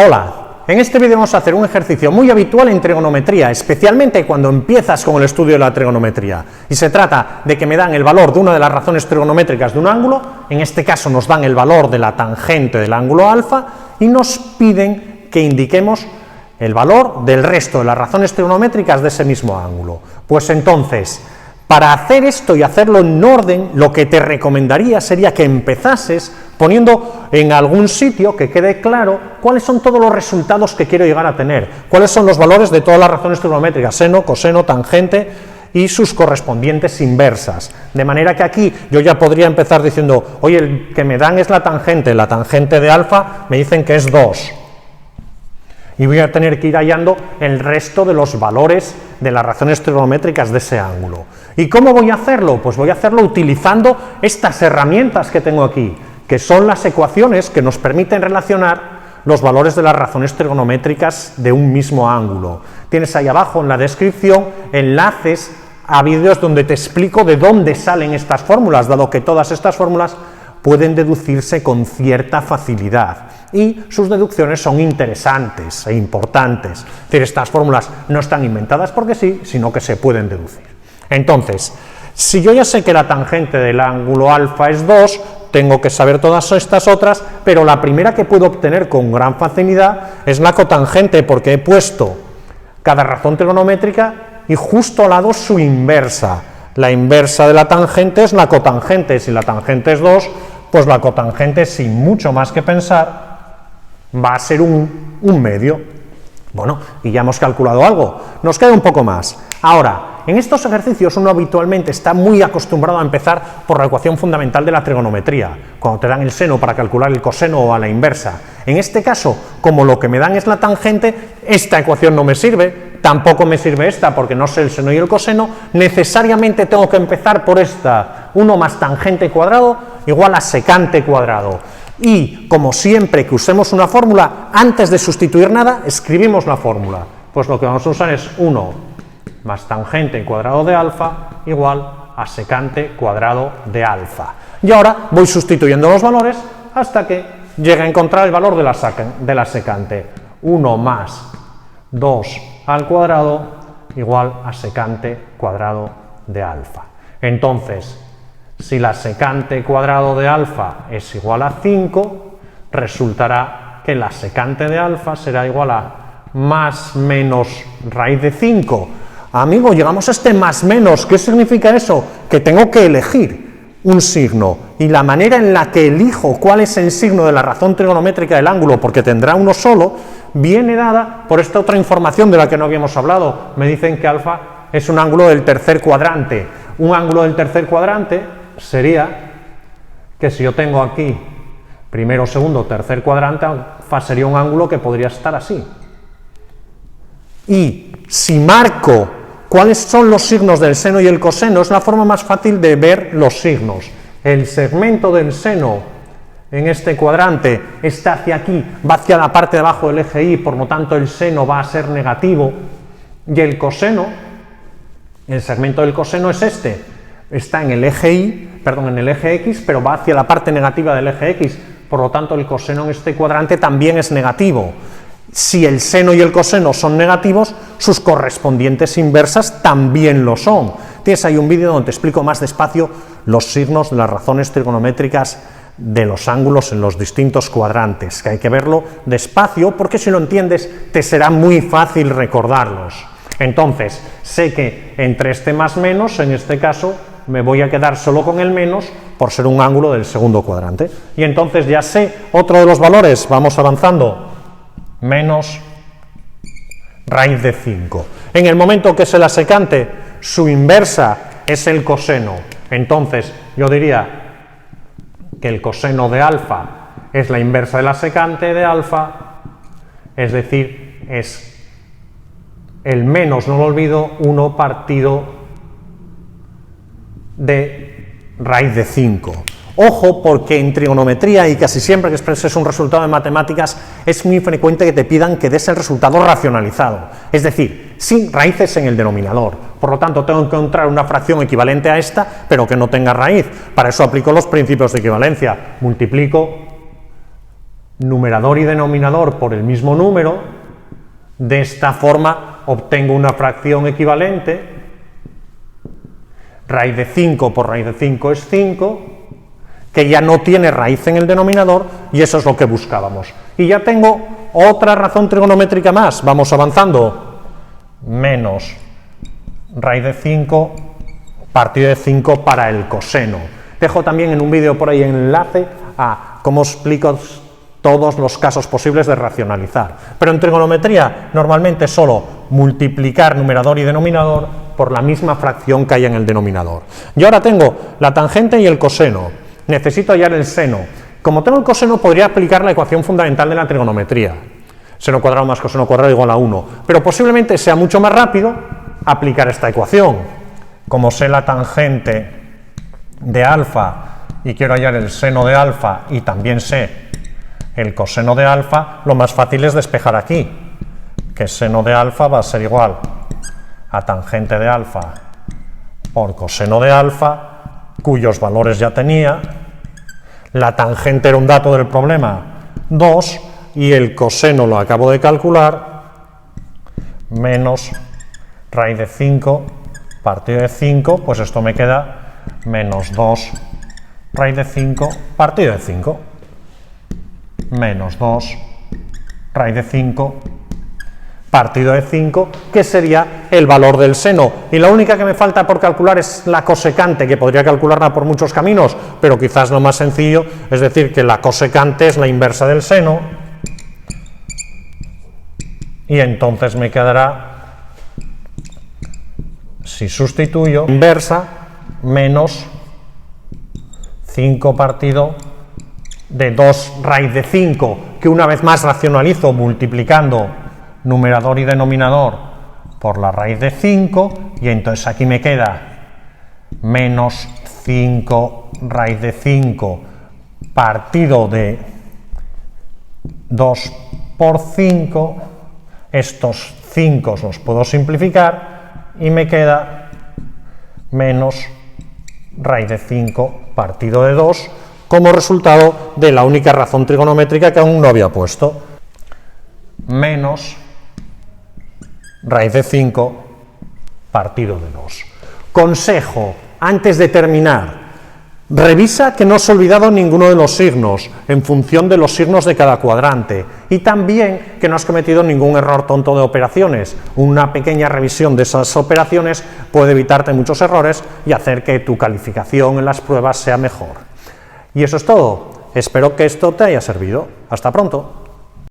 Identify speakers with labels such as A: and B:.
A: Hola, en este vídeo vamos a hacer un ejercicio muy habitual en trigonometría, especialmente cuando empiezas con el estudio de la trigonometría. Y se trata de que me dan el valor de una de las razones trigonométricas de un ángulo, en este caso nos dan el valor de la tangente del ángulo alfa, y nos piden que indiquemos el valor del resto de las razones trigonométricas de ese mismo ángulo. Pues entonces, para hacer esto y hacerlo en orden, lo que te recomendaría sería que empezases poniendo en algún sitio que quede claro cuáles son todos los resultados que quiero llegar a tener, cuáles son los valores de todas las razones trigonométricas, seno, coseno, tangente y sus correspondientes inversas. De manera que aquí yo ya podría empezar diciendo, oye, el que me dan es la tangente de alfa me dicen que es 2. Y voy a tener que ir hallando el resto de los valores de las razones trigonométricas de ese ángulo. ¿Y cómo voy a hacerlo? Pues voy a hacerlo utilizando estas herramientas que tengo aquí, que son las ecuaciones que nos permiten relacionar los valores de las razones trigonométricas de un mismo ángulo. Tienes ahí abajo en la descripción enlaces a vídeos donde te explico de dónde salen estas fórmulas, dado que todas estas fórmulas pueden deducirse con cierta facilidad y sus deducciones son interesantes e importantes. Es decir, estas fórmulas no están inventadas porque sí, sino que se pueden deducir. Entonces, si yo ya sé que la tangente del ángulo alfa es 2, tengo que saber todas estas otras, pero la primera que puedo obtener con gran facilidad es la cotangente, porque he puesto cada razón trigonométrica y justo al lado su inversa. La inversa de la tangente es la cotangente. Si la tangente es 2, pues la cotangente, sin mucho más que pensar, va a ser un medio. Bueno, y ya hemos calculado algo. Nos queda un poco más. Ahora, en estos ejercicios uno habitualmente está muy acostumbrado a empezar por la ecuación fundamental de la trigonometría, cuando te dan el seno para calcular el coseno o a la inversa. En este caso, como lo que me dan es la tangente, esta ecuación no me sirve, tampoco me sirve esta porque no sé el seno y el coseno, necesariamente tengo que empezar por esta, 1 más tangente cuadrado igual a secante cuadrado. Y, como siempre que usemos una fórmula, antes de sustituir nada, escribimos la fórmula. Pues lo que vamos a usar es 1 más tangente cuadrado de alfa igual a secante cuadrado de alfa. Y ahora voy sustituyendo los valores hasta que llegue a encontrar el valor de la secante. 1 más 2 al cuadrado igual a secante cuadrado de alfa. Entonces, si la secante cuadrado de alfa es igual a 5, resultará que la secante de alfa será igual a más menos raíz de 5. Amigo, llegamos a este más menos. ¿Qué significa eso? Que tengo que elegir un signo. Y la manera en la que elijo cuál es el signo de la razón trigonométrica del ángulo, porque tendrá uno solo, viene dada por esta otra información de la que no habíamos hablado. Me dicen que alfa es un ángulo del tercer cuadrante. Un ángulo del tercer cuadrante sería que si yo tengo aquí primero, segundo, tercer cuadrante, alfa sería un ángulo que podría estar así. Y si marco cuáles son los signos del seno y el coseno, es la forma más fácil de ver los signos. El segmento del seno en este cuadrante está hacia aquí, va hacia la parte de abajo del eje Y, por lo tanto el seno va a ser negativo, y el coseno, el segmento del coseno es este, está en el eje Y, perdón, en el eje X, pero va hacia la parte negativa del eje X, por lo tanto el coseno en este cuadrante también es negativo. Si el seno y el coseno son negativos, sus correspondientes inversas también lo son. Tienes ahí un vídeo donde te explico más despacio los signos de las razones trigonométricas de los ángulos en los distintos cuadrantes, que hay que verlo despacio porque si lo entiendes te será muy fácil recordarlos. Entonces, sé que entre este más menos, en este caso, me voy a quedar solo con el menos por ser un ángulo del segundo cuadrante. Y entonces ya sé otro de los valores, vamos avanzando, menos raíz de 5. En el momento que es la secante, su inversa es el coseno. Entonces, yo diría que el coseno de alfa es la inversa de la secante de alfa, es decir, es el menos, no lo olvido, 1 partido de raíz de 5. Ojo, porque en trigonometría y casi siempre que expreses un resultado en matemáticas es muy frecuente que te pidan que des el resultado racionalizado, es decir, sin raíces en el denominador. Por lo tanto, tengo que encontrar una fracción equivalente a esta, pero que no tenga raíz. Para eso aplico los principios de equivalencia. Multiplico numerador y denominador por el mismo número. De esta forma obtengo una fracción equivalente. Raíz de 5 por raíz de 5 es 5, que ya no tiene raíz en el denominador, y eso es lo que buscábamos. Y ya tengo otra razón trigonométrica más. Vamos avanzando. Menos raíz de 5 partido de 5 para el coseno. Dejo también en un vídeo por ahí el enlace a cómo explico todos los casos posibles de racionalizar. Pero en trigonometría normalmente es solo multiplicar numerador y denominador por la misma fracción que hay en el denominador. Y ahora tengo la tangente y el coseno. Necesito hallar el seno. Como tengo el coseno, podría aplicar la ecuación fundamental de la trigonometría. Seno cuadrado más coseno cuadrado igual a 1. Pero posiblemente sea mucho más rápido aplicar esta ecuación. Como sé la tangente de alfa y quiero hallar el seno de alfa y también sé el coseno de alfa, lo más fácil es despejar aquí, que seno de alfa va a ser igual a tangente de alfa por coseno de alfa, cuyos valores ya tenía. La tangente era un dato del problema, 2, y el coseno lo acabo de calcular, menos raíz de 5 partido de 5, pues esto me queda menos 2 raíz de 5 partido de 5. Menos 2 raíz de 5 partido de 5, que sería el valor del seno. Y la única que me falta por calcular es la cosecante, que podría calcularla por muchos caminos, pero quizás lo más sencillo es decir que la cosecante es la inversa del seno, y entonces me quedará, si sustituyo, inversa menos 5 partido de 2 raíz de 5, que una vez más racionalizo multiplicando numerador y denominador por la raíz de 5, y entonces aquí me queda menos 5 raíz de 5 partido de 2 por 5, estos 5 los puedo simplificar y me queda menos raíz de 5 partido de 2, como resultado de la única razón trigonométrica que aún no había puesto. Menos raíz de 5 partido de 2. Consejo, antes de terminar, revisa que no has olvidado ninguno de los signos, en función de los signos de cada cuadrante, y también que no has cometido ningún error tonto de operaciones. Una pequeña revisión de esas operaciones puede evitarte muchos errores y hacer que tu calificación en las pruebas sea mejor. Y eso es todo. Espero que esto te haya servido. Hasta pronto.